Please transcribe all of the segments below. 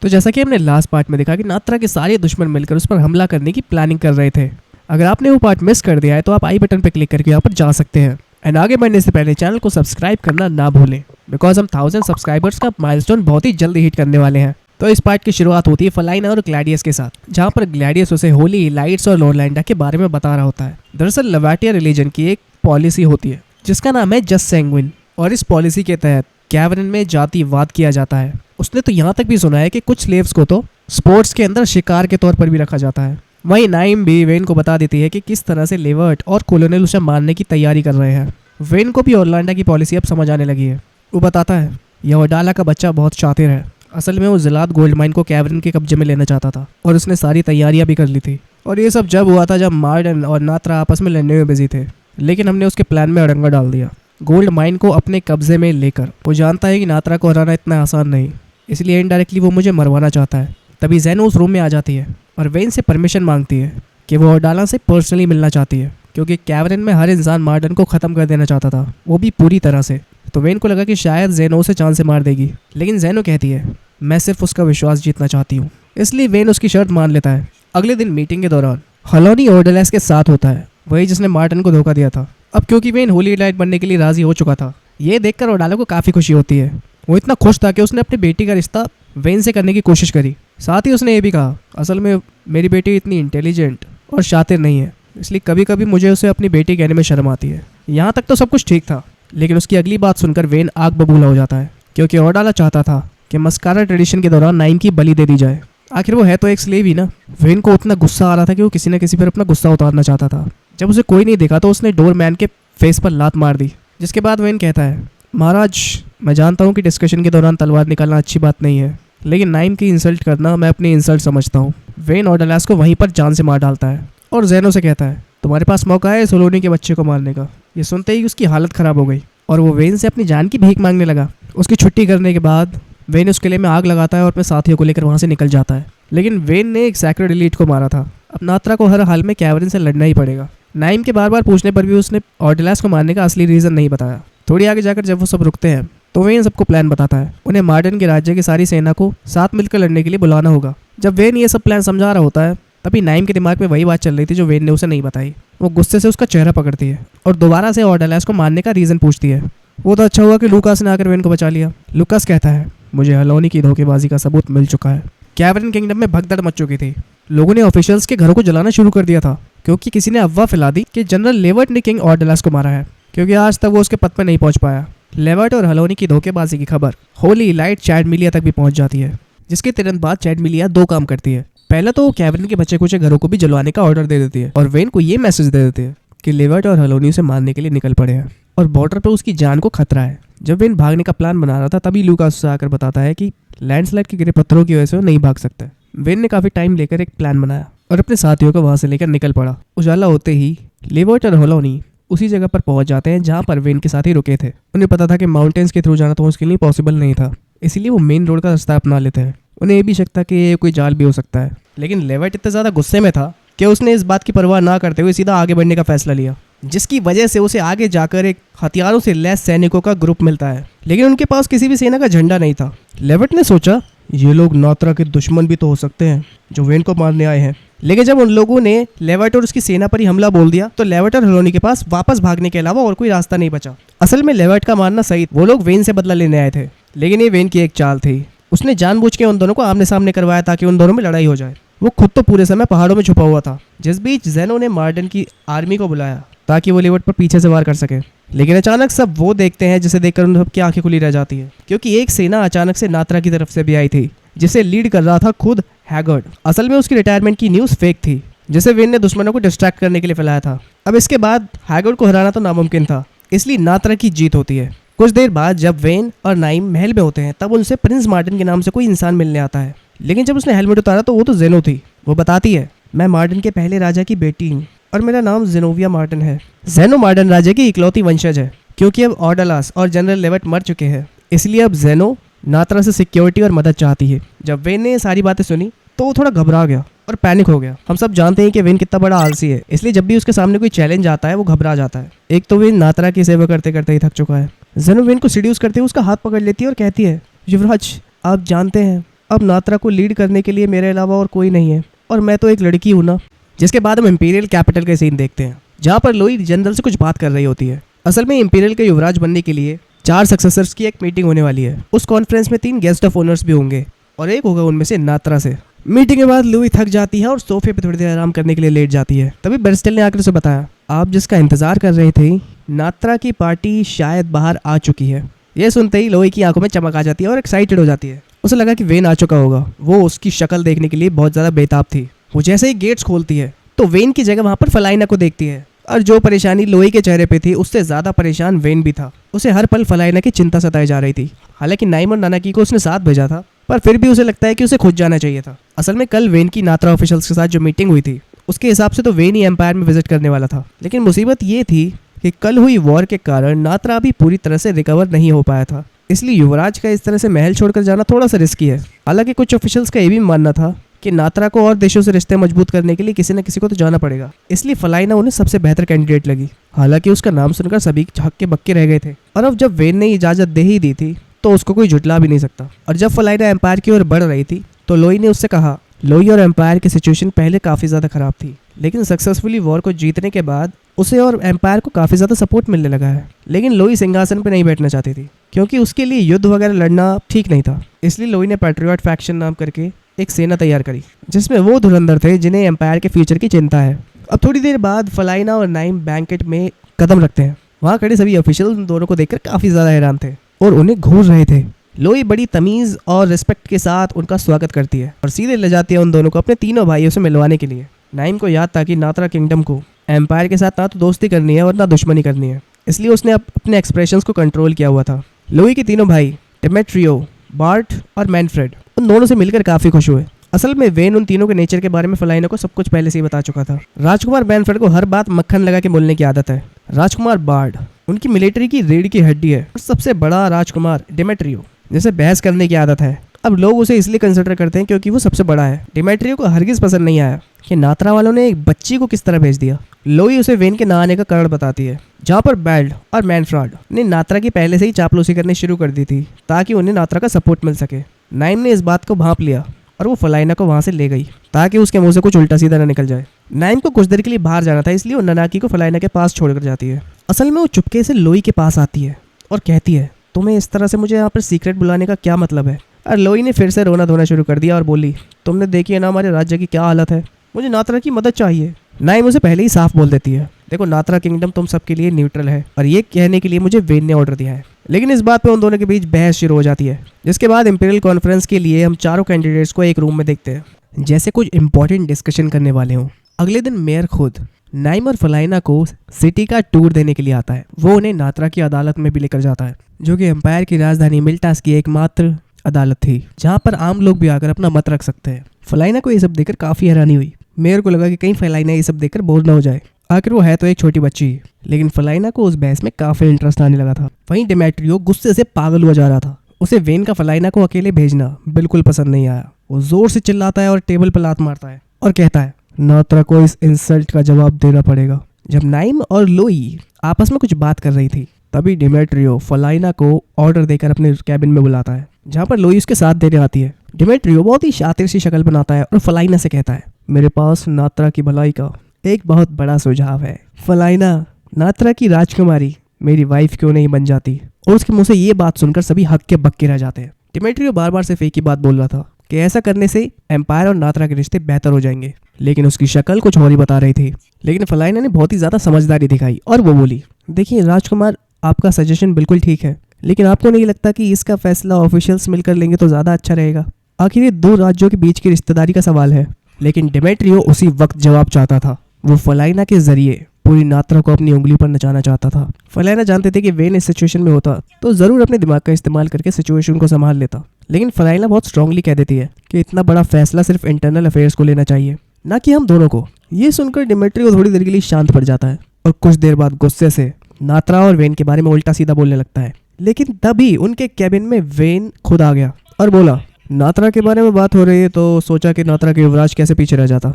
तो जैसा कि हमने लास्ट पार्ट में देखा कि नात्रा के सारे दुश्मन मिलकर उस पर हमला करने की प्लानिंग कर रहे थे। अगर आपने वो पार्ट मिस कर दिया है तो आप आई बटन पर क्लिक करके यहाँ पर जा सकते हैं। एंड आगे बढ़ने से पहले चैनल को सब्सक्राइब करना ना भूलें, बिकॉज हम 1000 सब्सक्राइबर्स का माइलस्टोन बहुत ही जल्दी हिट करने वाले हैं। तो इस पार्ट की शुरुआत होती है फलाइना और ग्लैडियस के साथ, जहाँ पर ग्लैडियस उसे होली लाइट्स और लोरलैंडा के बारे में बता रहा होता है। दरअसल लवाटिया रिलीजन की एक पॉलिसी होती है जिसका नाम है जस्ट सैंग्विन, और इस पॉलिसी के तहत कैवरन में जातिवाद किया जाता है। उसने तो यहाँ तक भी सुना है कि कुछ स्लेव्स को तो स्पोर्ट्स के अंदर शिकार के तौर पर भी रखा जाता है। वहीं नाइम भी वेन को बता देती है कि किस तरह से लेवर्ट और कोलोनेल उसे मारने की तैयारी कर रहे हैं। वेन को भी ओरलैंडा की पॉलिसी अब समझ आने लगी है। वो बताता है यह ओडाला का बच्चा बहुत शातिर है। असल में वो जिलाद गोल्ड माइन को कैवरन के कब्जे में लेना चाहता था और उसने सारी तैयारियां भी कर ली थी। और ये सब जब हुआ था जब मार्डन और नात्रा आपस में लड़ने में बिजी थे, लेकिन हमने उसके प्लान में अड़ंगा डाल दिया गोल्ड माइन को अपने कब्जे में लेकर। वो जानता है कि नात्रा को हराना इतना आसान नहीं, इसलिए इनडायरेक्टली वो मुझे मरवाना चाहता है। तभी ज़ेनो उस रूम में आ जाती है और वेन से परमिशन मांगती है कि वो ओडाला से पर्सनली मिलना चाहती है, क्योंकि कैवरन में हर इंसान मार्डन को ख़त्म कर देना चाहता था, वो भी पूरी तरह से। तो वेन को लगा कि शायद ज़ेनो उसे चांद से मार देगी, लेकिन ज़ेनो कहती है मैं सिर्फ उसका विश्वास जीतना चाहती हूँ। इसलिए वेन उसकी शर्त मान लेता है। अगले दिन मीटिंग के दौरान हलोनी ओडालेस के साथ होता है, वही जिसने मार्टन को धोखा दिया था। अब क्योंकि वेन होली लाइट बनने के लिए राजी हो चुका था, ये देखकर ओडाला को काफ़ी खुशी होती है। वो इतना खुश था कि उसने अपनी बेटी का रिश्ता वेन से करने की कोशिश करी। साथ ही उसने ये भी कहा असल में मेरी बेटी इतनी इंटेलिजेंट और शातिर नहीं है, इसलिए कभी कभी मुझे उसे अपनी बेटी कहने में शर्म आती है। यहाँ तक तो सब कुछ ठीक था, लेकिन उसकी अगली बात सुनकर वेन आग बबूला हो जाता है, क्योंकि ओडाला चाहता था कि मस्कारा ट्रेडिशन के दौरान नाइम की बलि दे दी जाए। आखिर वो है तो एक स्लेव ही ना। वेन को उतना गुस्सा आ रहा था कि वो किसी न किसी पर अपना गुस्सा उतारना चाहता था। जब उसे कोई नहीं देखा तो उसने डोरमैन के फेस पर लात मार दी, जिसके बाद वेन कहता है महाराज मैं जानता हूँ कि डिस्कशन के दौरान तलवार निकालना अच्छी बात नहीं है, लेकिन नाइम की इंसल्ट करना मैं अपनी इंसल्ट समझता हूँ। वेन ओडालेस को वहीं पर जान से मार डालता है और ज़ेनो से कहता है तुम्हारे पास मौका है सोलोनी के बच्चे को मारने का। ये सुनते ही उसकी हालत ख़राब हो गई और वो वेन से अपनी जान की भीख मांगने लगा। उसकी छुट्टी करने के बाद वेन उस किले में आग लगाता है और अपने साथियों को लेकर वहाँ से निकल जाता है। लेकिन वेन ने एक सैक्रेड एलीट को मारा था। अब नात्रा को हर हाल में कैवरन से लड़ना ही पड़ेगा। नाइम के बार बार पूछने पर भी उसने ओडालेस को मारने का असली रीज़न नहीं बताया। थोड़ी आगे जाकर जब वो सब रुकते हैं तो वेन सबको प्लान बताता है। उन्हें मार्डन के राज्य की सारी सेना को साथ मिलकर लड़ने के लिए बुलाना होगा। जब वेन ये सब प्लान समझा रहा होता है तभी नाइम के दिमाग में वही बात चल रही थी जो वेन ने उसे नहीं बताई। वो गुस्से से उसका चेहरा पकड़ती है और दोबारा से ओडालेस को मारने का रीज़न पूछती है। वो तो अच्छा हुआ कि लूकास ने आकर वेन को बचा लिया। लूकास कहता है मुझे हलोनी की धोखेबाजी का सबूत मिल चुका है। कैवरन किंगडम में भगदड़ मच चुकी थी। लोगों ने ऑफिशियल्स के घरों को जलाना शुरू कर दिया था, क्योंकि किसी ने अफवाह फैला दी कि जनरल लेवर्ट ने किंग ओडालेस को मारा है, क्योंकि आज तक वो उसके पद पर नहीं पहुंच पाया। लेवर्ट और हलोनी की धोखेबाजी की खबर होली लाइट चैड मिलिया तक भी पहुंच जाती है, जिसके तुरंत बाद चैड मिलिया दो काम करती है। पहला तो वो कैवरन के बच्चे कुछ घरों को भी जलवाने का ऑर्डर दे देती है और वेन को ये मैसेज दे देती है कि लेवर्ट और हलोनी उसे मारने के लिए निकल पड़े हैं और बॉर्डर पर उसकी जान को खतरा है। जब वेन भागने का प्लान बना रहा था तभी लूकास उसे आकर बताता है कि लैंडस्लाइड के गिरे पत्थरों की वजह से वो नहीं भाग सकता। वेन ने काफी टाइम लेकर एक प्लान बनाया और अपने साथियों को वहां से लेकर निकल पड़ा। उजाला होते ही लेवर्ट और हलोनी उसी जगह पर पहुंच जाते हैं जहां पर वेन के साथ ही रुके थे। उन्हें पता था कि माउंटेन्स के थ्रू जाना तो उसके लिए पॉसिबल नहीं था, इसीलिए वो मेन रोड का रास्ता अपना लेते हैं। उन्हें ये भी शक था कि ये कोई जाल भी हो सकता है, लेकिन लेवर्ट इतना ज़्यादा गुस्से में था कि उसने इस बात की परवाह ना करते हुए सीधा आगे बढ़ने का फैसला लिया, जिसकी वजह से उसे आगे जाकर एक हथियारों से लैस सैनिकों का ग्रुप मिलता है, लेकिन उनके पास किसी भी सेना का झंडा नहीं था। लेवर्ट ने सोचा ये लोग नात्रा के दुश्मन भी तो हो सकते हैं जो वेन को मारने आए हैं, लेकिन जब उन लोगों ने लेवर्ट और उसकी सेना पर ही हमला बोल दिया तो लेवर्ट और हलोनी के पास वापस भागने के अलावा और कोई रास्ता नहीं बचा। असल में लेवर्ट का मानना सही, वो लोग वेन से बदला लेने आए थे, लेकिन ये वेन की एक चाल थी। उसने जानबूझ के उन दोनों को आमने सामने करवाया ताकि उन दोनों में लड़ाई हो जाए। वो खुद तो पूरे समय पहाड़ों में छुपा हुआ था। जिस बीच ज़ेनो ने मार्डन की आर्मी को बुलाया ताकि वो लेवर्ट पर पीछे से वार कर सके, लेकिन अचानक सब वो देखते हैं जिसे देखकर उन सबकी आंखें खुली रह जाती है, क्योंकि एक सेना अचानक से नात्रा की तरफ से भी आई थी, जिसे लीड कर रहा था खुद हैगर्ड। असल में उसकी रिटायरमेंट की न्यूज़ फेक थी, जिसे वेन ने दुश्मनों को डिस्ट्रैक्ट करने के लिए फैलाया था। अब इसके बाद हैगर्ड को हराना तो नामुमकिन था, इसलिए नात्रा की जीत होती है। कुछ देर बाद जब वेन और नाइम महल में होते हैं तब उनसे प्रिंस मार्टिन के नाम से कोई इंसान मिलने आता है, लेकिन जब उसने हेलमेट उतारा तो वो तो ज़ेनो थी। वो बताती है मैं मार्टिन के पहले राजा की बेटी हूँ और मेरा नाम ज़ेनोविया मार्टिन है। ज़ेनो मार्टिन राजा की इकलौती वंशज है, क्योंकि अब ओडालेस और जनरल लेवर्ट मर चुके हैं, इसलिए अब ज़ेनो नात्रा से सिक्योरिटी और मदद चाहती है। जब वेन ने सारी बातें सुनी तो वो थोड़ा घबरा गया और पैनिक हो गया। हम सब जानते हैं कि वेन कितना बड़ा आलसी है, इसलिए जब भी उसके सामने कोई चैलेंज आता है वो घबरा जाता है। एक तो वेन नात्रा की सेवा करते करते ही थक चुका है। ज़ेनो वेन को सीड्यूस करते हुए उसका हाथ पकड़ लेती है और कहती है युवराज आप जानते हैं अब नात्रा को लीड करने के लिए मेरे अलावा और कोई नहीं है, और मैं तो एक लड़की हूँ ना। जिसके बाद हम इंपीरियल कैपिटल का सीन देखते हैं, जहाँ पर लोई जनरल से कुछ बात कर रही होती है। असल में इंपीरियल के युवराज बनने के लिए 4 सक्सेसर्स की एक मीटिंग होने वाली है। उस कॉन्फ्रेंस में 3 गेस्ट ऑफ ऑनर्स भी होंगे और एक होगा उनमें से नात्रा से। मीटिंग के बाद लुई थक जाती है और सोफे पे थोड़ी देर आराम करने के लिए लेट जाती है। तभी बेरिस्टेल ने आकर उसे बताया, आप जिसका इंतजार कर रहे थे, नात्रा की पार्टी शायद बाहर आ चुकी है। यह सुनते ही लोई की आंखों में चमक आ जाती है और एक्साइटेड हो जाती है। उसे लगा कि वेन आ चुका होगा। वो उसकी शक्ल देखने के लिए बहुत ज़्यादा बेताब थी। वो जैसे ही गेट्स खोलती है तो वेन की जगह वहाँ पर फलाइना को देखती है, और जो परेशानी लोई के चेहरे पे थी उससे ज़्यादा परेशान वेन भी था। उसे हर पल फलाइना की चिंता सताई जा रही थी। हालांकि नाइम और नानाकी को उसने साथ भेजा था, पर फिर भी उसे लगता है कि उसे खुद जाना चाहिए था। असल में कल वेन की नात्रा ऑफिशियल्स के साथ जो मीटिंग हुई थी, उसके हिसाब से तो वेन ही एम्पायर में विजिट करने वाला था। लेकिन मुसीबत ये थी कि कल हुई वॉर के कारण नात्रा अभी पूरी तरह से रिकवर नहीं हो पाया था। इसलिए युवराज का इस तरह से महल छोड़कर जाना थोड़ा सा रिस्की है। हालांकि कुछ ऑफिशियल्स का ये भी मानना था कि नात्रा को और देशों से रिश्ते मजबूत करने के लिए किसी न किसी को तो जाना पड़ेगा। इसलिए फलाइना उन्हें सबसे बेहतर कैंडिडेट लगी। हालांकि उसका नाम सुनकर सभी हक्के बक्के रह गए थे, और अब जब वेन ने इजाजत दे ही दी थी तो उसको कोई झुटला भी नहीं सकता। और जब फलाइना एम्पायर की ओर बढ़ रही थी तो लोई ने उससे कहा, लोई और एम्पायर की सिचुएशन पहले काफ़ी ज़्यादा ख़राब थी, लेकिन सक्सेसफुली वॉर को जीतने के बाद उसे और एम्पायर को काफ़ी ज़्यादा सपोर्ट मिलने लगा है। लेकिन लोई सिंहासन पर नहीं बैठना चाहती थी, क्योंकि उसके लिए युद्ध वगैरह लड़ना ठीक नहीं था। इसलिए लोई ने पैट्रियट फैक्शन नाम करके एक सेना तैयार करी, जिसमें वो धुरंधर थे जिन्हें एम्पायर के फ्यूचर की चिंता है। अब थोड़ी देर बाद फलाइना और नाइम बैंकेट में कदम रखते हैं। वहाँ खड़े सभी ऑफिशियल उन दोनों को देखकर काफ़ी ज़्यादा हैरान थे और उन्हें घूर रहे थे। लोई बड़ी तमीज़ और रिस्पेक्ट के साथ उनका स्वागत करती है और सीधे ले जाती है उन दोनों को अपने तीनों भाइयों से मिलवाने के लिए। नाइम को याद था कि नात्रा किंगडम को एम्पायर के साथ ना तो दोस्ती करनी है और ना दुश्मनी करनी है, इसलिए उसने अपने एक्सप्रेशंस को कंट्रोल किया हुआ था। लोई के तीनों भाई डेमेट्रियो, बार्ट और मैनफ्रेड उन दोनों से मिलकर काफ़ी खुश हुए। असल में वेन उन तीनों के नेचर के बारे में फलाइना को सब कुछ पहले से ही बता चुका था। राजकुमार मैनफ्रेड को हर बात मक्खन लगा के बोलने की आदत है। राजकुमार बार्ड उनकी मिलिट्री की रीढ़ की हड्डी है। और सबसे बड़ा राजकुमार डेमेट्रियो जैसे बहस करने की आदत है। अब लोग उसे इसलिए कंसिडर करते हैं क्योंकि वो सबसे बड़ा है। डेमेट्रियो को हरगिज पसंद नहीं आया कि नात्रा वालों ने एक बच्ची को किस तरह भेज दिया। लोई उसे वेन के ना आने का कारण बताती है, जहाँ पर बैल्ड और मैनफ्रेड ने नात्रा की पहले से ही चापलूसी करनी शुरू कर दी थी ताकि उन्हें नात्रा का सपोर्ट मिल सके। नाइम ने इस बात को भांप लिया और वो फलाइना को वहाँ से ले गई ताकि उसके मुंह से कुछ उल्टा सीधा न निकल जाए। नाइम को कुछ देर के लिए बाहर जाना था, इसलिए वो नानाकी को फलाइना के पास छोड़कर जाती है। असल में वो चुपके से लोई के पास आती है और कहती है, तुम्हें इस तरह से मुझे यहाँ पर सीक्रेट बुलाने का क्या मतलब है। और लोई ने फिर से रोना धोना शुरू कर दिया और बोली, तुमने देखी है ना हमारे राज्य की क्या हालत है, मुझे नात्रा की मदद चाहिए। नाइम उसे पहले ही साफ बोल देती है, देखो नात्रा किंगडम तुम सबके लिए न्यूट्रल है और ये कहने के लिए मुझे वेन ने ऑर्डर दिया है। लेकिन इस बात पे उन दोनों के बीच बहस शुरू हो जाती है, जिसके बाद इंपीरियल कॉन्फ्रेंस के लिए हम चारों कैंडिडेट्स को एक रूम में देखते हैं जैसे कुछ इंपॉर्टेंट डिस्कशन करने वाले हों। अगले दिन मेयर खुद नाइम और फलाइना को सिटी का टूर देने के लिए आता है। वो उन्हें नात्रा की अदालत में भी लेकर जाता है, जो कि एम्पायर की राजधानी मिल्टास की एकमात्र अदालत थी जहाँ पर आम लोग भी आकर अपना मत रख सकते हैं। फलाइना को ये सब देखकर काफ़ी हैरानी हुई। मेयर को लगा कि कहीं फलाइना ये सब देखकर बोर ना हो जाए, आखिर वो है तो एक छोटी बच्ची। लेकिन फलाइना को उस बहस में काफ़ी इंटरेस्ट आने लगा था। वहीं डेमेट्रियो गुस्से से पागल हुआ जा रहा था। उसे वेन का फलाइना को अकेले भेजना बिल्कुल पसंद नहीं आया। वो जोर से चिल्लाता है और टेबल पर लात मारता है और कहता है, नात्रा को इस इंसल्ट का जवाब देना पड़ेगा। जब नाइम और लोई आपस में कुछ बात कर रही थी, तभी डेमेट्रियो फलाइना को ऑर्डर देकर अपने कैबिन में बुलाता है, जहाँ पर लोई उसके साथ देने आती है। डेमेट्रियो बहुत ही शातिर सी शक्ल बनाता है और फलाइना से कहता है, मेरे पास नात्रा की भलाई का एक बहुत बड़ा सुझाव है। फलाइना, नात्रा की राजकुमारी मेरी वाइफ क्यों नहीं बन जाती। और उसके मुंह से ये बात सुनकर सभी हक्के बक्के रह जाते हैं। डेमेट्रियो बार बार सिर्फ एक ही बात बोल रहा था कि ऐसा करने से एम्पायर और नात्रा के रिश्ते बेहतर हो जाएंगे, लेकिन उसकी शक्ल कुछ और ही बता रही थी। लेकिन फलाइना ने बहुत ही ज़्यादा समझदारी दिखाई और वो बोली, देखिए राजकुमार, आपका सजेशन बिल्कुल ठीक है, लेकिन आपको नहीं लगता कि इसका फैसला ऑफिशियल्स मिलकर लेंगे तो ज़्यादा अच्छा रहेगा? आखिर ये दो राज्यों के बीच की रिश्तेदारी का सवाल है। लेकिन डेमेट्रियो उसी वक्त जवाब चाहता था। वो फलाइना के जरिए पूरी नात्रा को अपनी उंगली पर नचाना चाहता था। फलाइना जानते थे कि वेन इस सिचुएशन में होता तो ज़रूर अपने दिमाग का इस्तेमाल करके सिचुएशन को संभाल लेता। लेकिन फलाइना बहुत स्ट्रांगली कह देती है कि इतना बड़ा फैसला सिर्फ इंटरनल अफेयर्स को लेना चाहिए, ना कि हम दोनों को। ये सुनकर डेमेट्रियो थोड़ी देर के लिए शांत पड़ जाता है और कुछ देर बाद गुस्से से नात्रा और वेन के बारे में उल्टा सीधा बोलने लगता है। लेकिन तभी उनके कैबिन में वेन खुद आ गया और बोला, नात्रा के बारे में बात हो रही है तो सोचा कि नात्रा के युवराज कैसे पीछे रह जाता।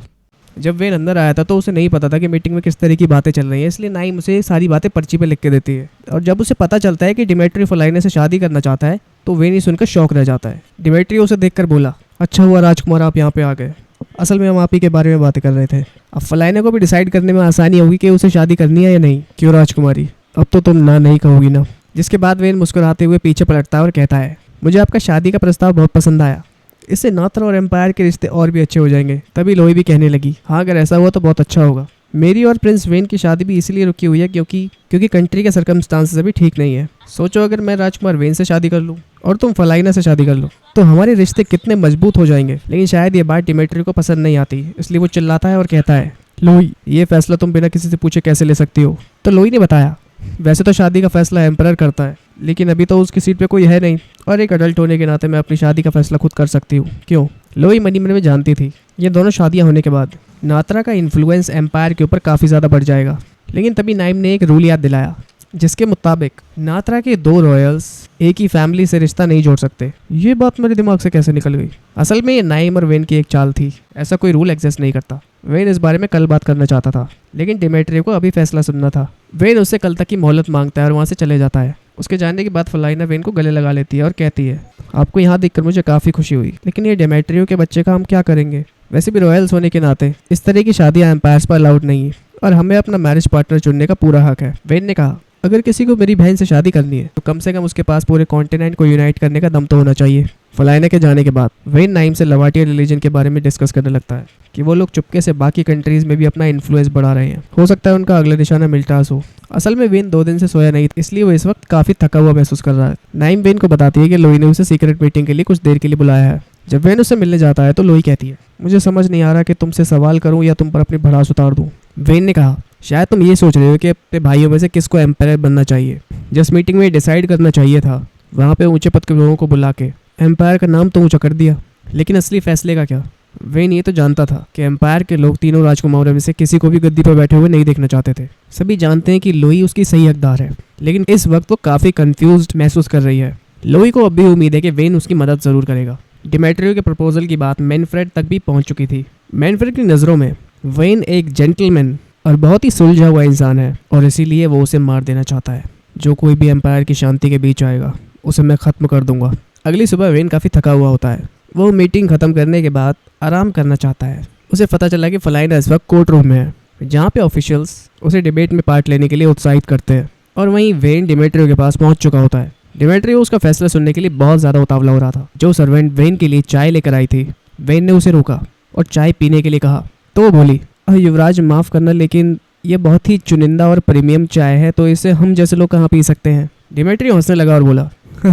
जब वेन अंदर आया था तो उसे नहीं पता था कि मीटिंग में किस तरह की बातें चल रही हैं, इसलिए नाइम उसे सारी बातें पर्ची पे लिख के देती है। और जब उसे पता चलता है कि डेमेट्रियो फलाइना से शादी करना चाहता है तो वेन ही सुनकर शौक रह जाता है। डिमेट्रियो उसे देखकर बोला, अच्छा हुआ राजकुमार आप यहाँ पे आ गए। असल में हम आप ही के बारे में बातें कर रहे थे। अब फलाइना को भी डिसाइड करने में आसानी होगी कि उसे शादी करनी है या नहीं। क्यों राजकुमारी, अब तो तुम ना नहीं कहोगी ना। जिसके बाद वेन मुस्कुराते हुए पीछे पलटता है और कहता है, मुझे आपका शादी का प्रस्ताव बहुत पसंद आया। इससे नात्रा और एम्पायर के रिश्ते और भी अच्छे हो जाएंगे। तभी लोई भी कहने लगी, हाँ अगर ऐसा हुआ तो बहुत अच्छा होगा। मेरी और प्रिंस वेन की शादी भी इसलिए रुकी हुई है क्योंकि कंट्री के सर्कमस्टांसेस अभी ठीक नहीं है। सोचो अगर मैं राजकुमार वेन से शादी कर लूँ और तुम फलाइना से शादी कर लो तो हमारे रिश्ते कितने मजबूत हो जाएंगे। लेकिन शायद ये बात डिमेट्री को पसंद नहीं आती, इसलिए वो चिल्लाता है और कहता है, लोई ये फैसला तुम बिना किसी से पूछे कैसे ले सकती हो। तो लोई ने बताया, वैसे तो शादी का फैसला एम्परर करता है, लेकिन अभी तो उसकी सीट पे कोई है नहीं और एक अडल्ट होने के नाते मैं अपनी शादी का फैसला खुद कर सकती हूँ। क्यों? लोई मन ही मन में जानती थी ये दोनों शादियाँ होने के बाद नात्रा का इन्फ्लुएंस एम्पायर के ऊपर काफ़ी ज़्यादा बढ़ जाएगा। लेकिन तभी नाइम ने एक रूल याद दिलाया जिसके मुताबिक नात्रा के 2 रॉयल्स एक ही फैमिली से रिश्ता नहीं जोड़ सकते। ये बात मेरे दिमाग से कैसे निकल गई। असल में ये नाइम और वेन की एक चाल थी, ऐसा कोई रूल एग्जिस्ट नहीं करता। वेन इस बारे में कल बात करना चाहता था, लेकिन डिमेट्रियो को अभी फैसला सुनना था। वेन उससे कल तक की मोहलत मांगता है और वहाँ से चले जाता है। उसके जाने के बाद फलाइना वेन को गले लगा लेती है और कहती है, आपको यहाँ देखकर मुझे काफ़ी खुशी हुई, लेकिन ये डिमेट्रियो के बच्चे का हम क्या करेंगे। वैसे भी रॉयल्स होने के नाते इस तरह की शादियाँ एम्पायर्स पर अलाउड नहीं है और हमें अपना मैरिज पार्टनर चुनने का पूरा हक है। वेन ने कहा, अगर किसी को मेरी बहन से शादी करनी है तो कम से कम उसके पास पूरे कॉन्टिनेंट को यूनाइट करने का दम तो होना चाहिए। फलाइना के जाने के बाद वेन नाइम से लवाटिया रिलीजन के बारे में डिस्कस करने लगता है कि वो लोग चुपके से बाकी कंट्रीज में भी अपना इन्फ्लुएंस बढ़ा रहे हैं। हो सकता है उनका अगला निशाना मिल्टास हो। असल में वेन 2 दिन से सोया नहीं, इसलिए वो इस वक्त काफ़ी थका हुआ महसूस कर रहा है। नाइम वेन को बताती है कि लोई ने उसे सीक्रेट मीटिंग के लिए कुछ देर के लिए बुलाया है। जब वेन उससे मिलने जाता है तो लोई कहती है, मुझे समझ नहीं आ रहा कि तुमसे सवाल करूं या तुम पर अपनी भड़ास उतार दूं। वेन ने कहा, शायद तुम ये सोच रहे हो कि अपने भाइयों में से किसको एम्पायर बनना चाहिए। जिस मीटिंग में डिसाइड करना चाहिए था वहाँ पे ऊंचे पद के लोगों को बुला के एम्पायर का नाम तो ऊंचा कर दिया, लेकिन असली फैसले का क्या। वेन ये तो जानता था कि एम्पायर के लोग तीनों राजकुमारों में से किसी को भी गद्दी पर बैठे हुए नहीं देखना चाहते थे। सभी जानते हैं कि लोई उसकी सही हकदार है, लेकिन इस वक्त वो काफ़ी कंफ्यूज्ड महसूस कर रही है। लोई को अब भी उम्मीद है कि वेन उसकी मदद ज़रूर करेगा। डिमेट्रियो के प्रपोजल की बात मैनफ्रेड तक भी पहुंच चुकी थी। मैनफ्रेड की नज़रों में वेन एक जेंटलमैन और बहुत ही सुलझा हुआ इंसान है और इसीलिए वो उसे मार देना चाहता है। जो कोई भी एम्पायर की शांति के बीच आएगा उसे मैं ख़त्म कर दूंगा। अगली सुबह वेन काफ़ी थका हुआ होता है। वो मीटिंग ख़त्म करने के बाद आराम करना चाहता है। उसे पता चला कि फलाइना इस वक्त कोर्ट रूम में है, जहाँ पे ऑफिशियल्स उसे डिबेट में पार्ट लेने के लिए उत्साहित करते हैं और वहीं वेन डिमेट्रियो के पास पहुँच चुका होता है। डिमेट्रियो उसका फैसला सुनने के लिए बहुत ज़्यादा उतावला हो रहा था। जो सर्वेंट वेन के लिए चाय लेकर आई थी, वेन ने उसे रोका और चाय पीने के लिए कहा तो वो बोली, युवराज माफ़ करना, लेकिन ये बहुत ही चुनिंदा और प्रीमियम चाय है, तो इसे हम जैसे लोग कहाँ पी सकते हैं। डिमेट्रियो हंसने लगा और बोला,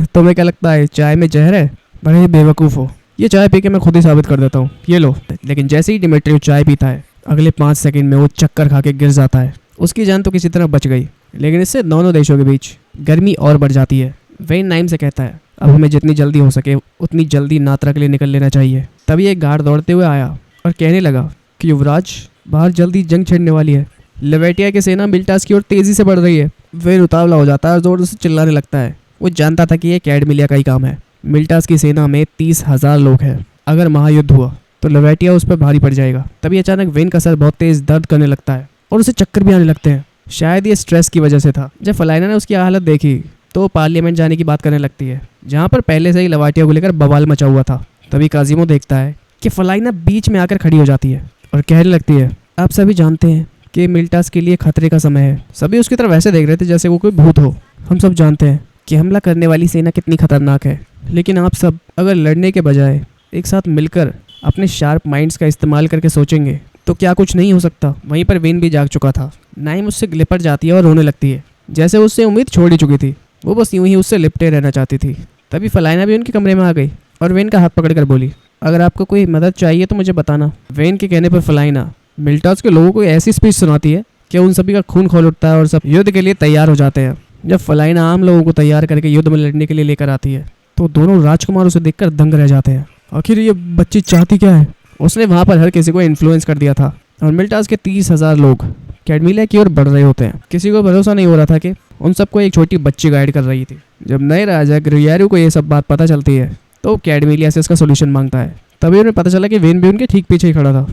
तुम्हें क्या लगता है चाय में जहर है? बड़े बेवकूफ़ हो, ये चाय पी के मैं खुद ही साबित कर देता हूँ, ये लो। लेकिन जैसे ही डिमेट्रियो चाय पीता है अगले 5 सेकंड में वो चक्कर खा के गिर जाता है। उसकी जान तो किसी तरह बच गई, लेकिन इससे दोनों देशों के बीच गर्मी और बढ़ जाती है। वेन नाइम से कहता है, अब हमें जितनी जल्दी हो सके उतनी जल्दी नात्रा के लिए निकल लेना चाहिए। तभी एक गार्ड दौड़ते हुए आया और कहने लगा कि युवराज, बाहर जल्दी जंग छिड़ने वाली है। लेवेटिया की सेना मिल्टास की ओर तेजी से बढ़ रही है। वेन उतावला हो जाता है और जोर से चिल्लाने लगता है। वो जानता था कि ये कैडमिलिया का ही काम है। मिल्टास की सेना में 30,000 लोग हैं। अगर महायुद्ध हुआ तो लेवेटिया उस पर भारी पड़ जाएगा। तभी अचानक वेन का सर बहुत तेज दर्द करने लगता है और उसे चक्कर भी आने लगते हैं। शायद ये स्ट्रेस की वजह से था। जब फलाइना ने उसकी हालत देखी तो पार्लियामेंट जाने की बात करने लगती है, जहाँ पर पहले से ही लेवेटिया को लेकर बवाल मचा हुआ था। तभी काजिमो देखता है कि फलाइना बीच में आकर खड़ी हो जाती है और कहने लगती है, आप सभी जानते हैं कि मिल्टास के लिए खतरे का समय है। सभी उसकी तरफ ऐसे देख रहे थे जैसे वो कोई भूत हो। हम सब जानते हैं कि हमला करने वाली सेना कितनी खतरनाक है, लेकिन आप सब अगर लड़ने के बजाय एक साथ मिलकर अपने शार्प माइंड्स का इस्तेमाल करके सोचेंगे तो क्या कुछ नहीं हो सकता। वहीं पर वेन भी जाग चुका था। नाइम उससे लिपट जाती है और रोने लगती है, जैसे उससे उम्मीद छोड़ ही चुकी थी। वो बस यूं ही उससे लिपटे रहना चाहती थी। तभी फलाइना भी उनके कमरे में आ गई और वेन का हाथ पकड़कर बोली, अगर आपको कोई मदद चाहिए तो मुझे बताना। वेन के कहने पर फलाइना मिल्टास के लोगों को ऐसी स्पीच सुनाती है कि उन सभी का खून खोल उठता है और सब युद्ध के लिए तैयार हो जाते हैं। जब फलाइना आम लोगों को तैयार करके युद्ध में लड़ने के लिए लेकर आती है तो दोनों राजकुमार उसे देखकर दंग रह जाते हैं। आखिर ये बच्ची चाहती क्या है? उसने वहाँ पर हर किसी को इन्फ्लुएंस कर दिया था और मिल्टास के 30,000 लोग कैडमिलिया की ओर बढ़ रहे होते हैं। किसी को भरोसा नहीं हो रहा था कि उन सबको एक छोटी बच्ची गाइड कर रही थी। जब नए राजा ग्रियारू को ये सब बात पता चलती है तो कैडमिलिया से इसका सोल्यूशन मांगता है। तभी उन्हें पता चला कि वेन भी उनके ठीक पीछे ही खड़ा था।